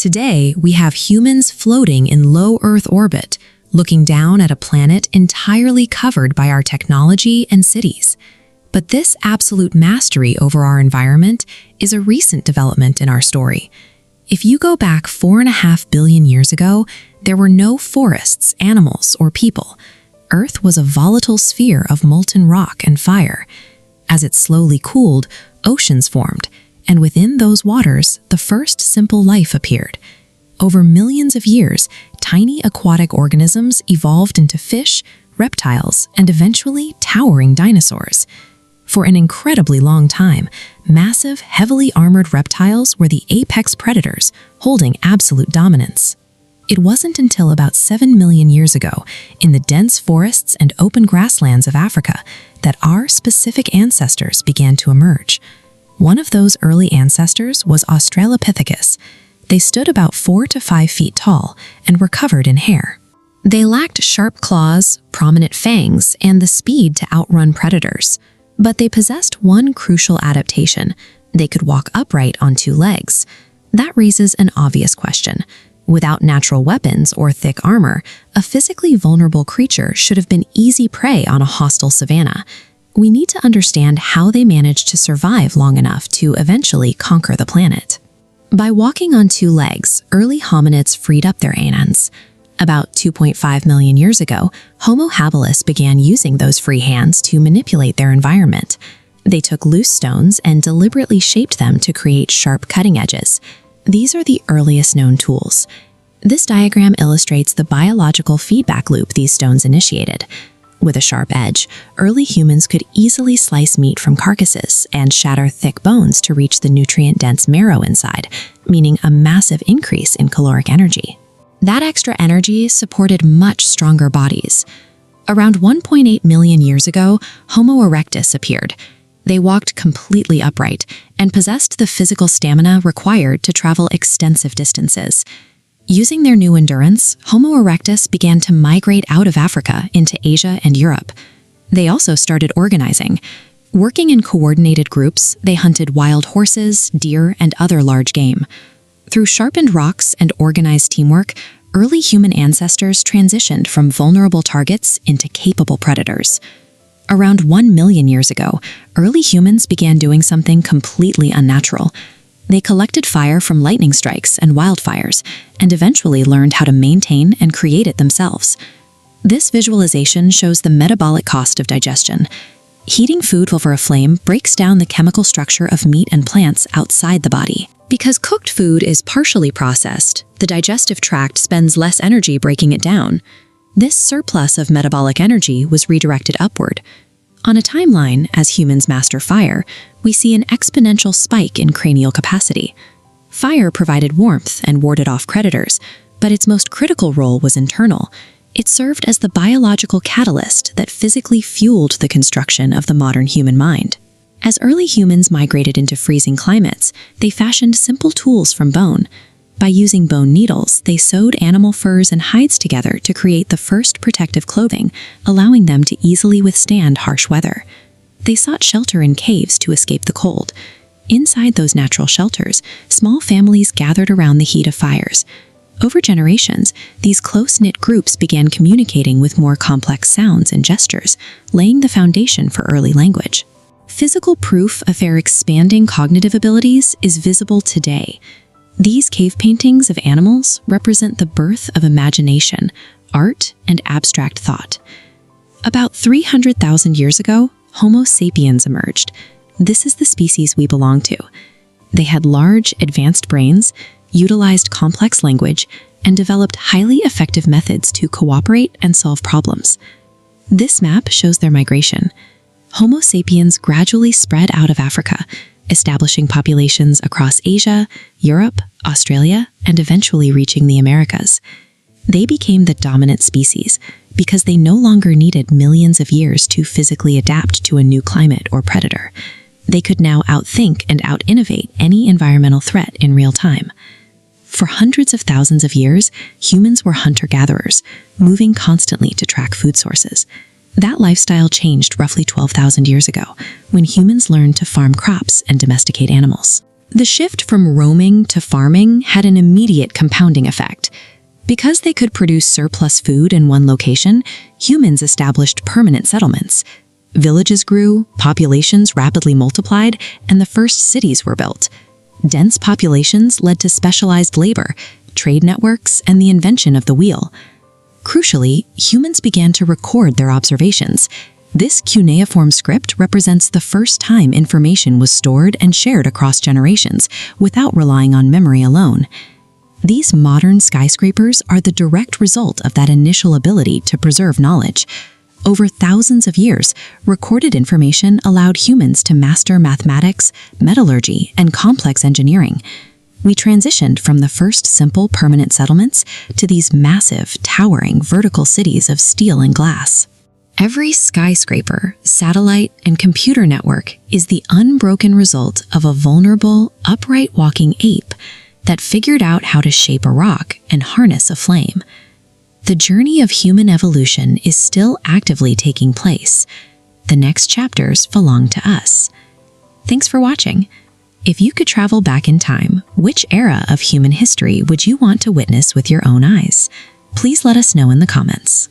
Today, we have humans floating in low Earth orbit, looking down at a planet entirely covered by our technology and cities. But this absolute mastery over our environment is a recent development in our story. If you go back 4.5 billion years ago, there were no forests, animals, or people. Earth was a volatile sphere of molten rock and fire. As it slowly cooled, oceans formed, and within those waters, the first simple life appeared. Over millions of years, tiny aquatic organisms evolved into fish, reptiles, and eventually towering dinosaurs. For an incredibly long time, massive, heavily armored reptiles were the apex predators, holding absolute dominance. It wasn't until about 7 million years ago, in the dense forests and open grasslands of Africa, that our specific ancestors began to emerge. One of those early ancestors was Australopithecus. They stood about 4 to 5 feet tall and were covered in hair. They lacked sharp claws, prominent fangs, and the speed to outrun predators. But they possessed one crucial adaptation. They could walk upright on 2 legs. That raises an obvious question. Without natural weapons or thick armor, a physically vulnerable creature should have been easy prey on a hostile savanna. We need to understand how they managed to survive long enough to eventually conquer the planet. By walking on 2 legs, early hominids freed up their anans. About 2.5 million years ago, Homo habilis began using those free hands to manipulate their environment. They took loose stones and deliberately shaped them to create sharp cutting edges. These are the earliest known tools. This diagram illustrates the biological feedback loop these stones initiated. With a sharp edge, early humans could easily slice meat from carcasses and shatter thick bones to reach the nutrient-dense marrow inside, meaning a massive increase in caloric energy. That extra energy supported much stronger bodies. Around 1.8 million years ago, Homo erectus appeared. They walked completely upright and possessed the physical stamina required to travel extensive distances. Using their new endurance, Homo erectus began to migrate out of Africa into Asia and Europe. They also started organizing. Working in coordinated groups, they hunted wild horses, deer, and other large game. Through sharpened rocks and organized teamwork, early human ancestors transitioned from vulnerable targets into capable predators. Around 1 million years ago, early humans began doing something completely unnatural. They collected fire from lightning strikes and wildfires, and eventually learned how to maintain and create it themselves. This visualization shows the metabolic cost of digestion. Heating food over a flame breaks down the chemical structure of meat and plants outside the body. Because cooked food is partially processed, the digestive tract spends less energy breaking it down. This surplus of metabolic energy was redirected upward. On a timeline, as humans master fire, we see an exponential spike in cranial capacity. Fire provided warmth and warded off predators, but its most critical role was internal. It served as the biological catalyst that physically fueled the construction of the modern human mind. As early humans migrated into freezing climates, they fashioned simple tools from bone. By using bone needles, they sewed animal furs and hides together to create the first protective clothing, allowing them to easily withstand harsh weather. They sought shelter in caves to escape the cold. Inside those natural shelters, small families gathered around the heat of fires. Over generations, these close-knit groups began communicating with more complex sounds and gestures, laying the foundation for early language. Physical proof of their expanding cognitive abilities is visible today. These cave paintings of animals represent the birth of imagination, art, and abstract thought. About 300,000 years ago, Homo sapiens emerged. This is the species we belong to. They had large, advanced brains, utilized complex language, and developed highly effective methods to cooperate and solve problems. This map shows their migration. Homo sapiens gradually spread out of Africa, establishing populations across Asia, Europe, Australia, and eventually reaching the Americas. They became the dominant species because they no longer needed millions of years to physically adapt to a new climate or predator. They could now outthink and out-innovate any environmental threat in real time. For hundreds of thousands of years, humans were hunter-gatherers, moving constantly to track food sources. That lifestyle changed roughly 12,000 years ago, when humans learned to farm crops and domesticate animals. The shift from roaming to farming had an immediate compounding effect. Because they could produce surplus food in one location, humans established permanent settlements. Villages grew, populations rapidly multiplied, and the first cities were built. Dense populations led to specialized labor, trade networks, and the invention of the wheel. Crucially, humans began to record their observations. This cuneiform script represents the first time information was stored and shared across generations, without relying on memory alone. These modern skyscrapers are the direct result of that initial ability to preserve knowledge. Over thousands of years, recorded information allowed humans to master mathematics, metallurgy, and complex engineering. We transitioned from the first simple permanent settlements to these massive, towering vertical cities of steel and glass. Every skyscraper, satellite, and computer network is the unbroken result of a vulnerable, upright walking ape that figured out how to shape a rock and harness a flame. The journey of human evolution is still actively taking place. The next chapters belong to us. Thanks for watching. If you could travel back in time, which era of human history would you want to witness with your own eyes? Please let us know in the comments.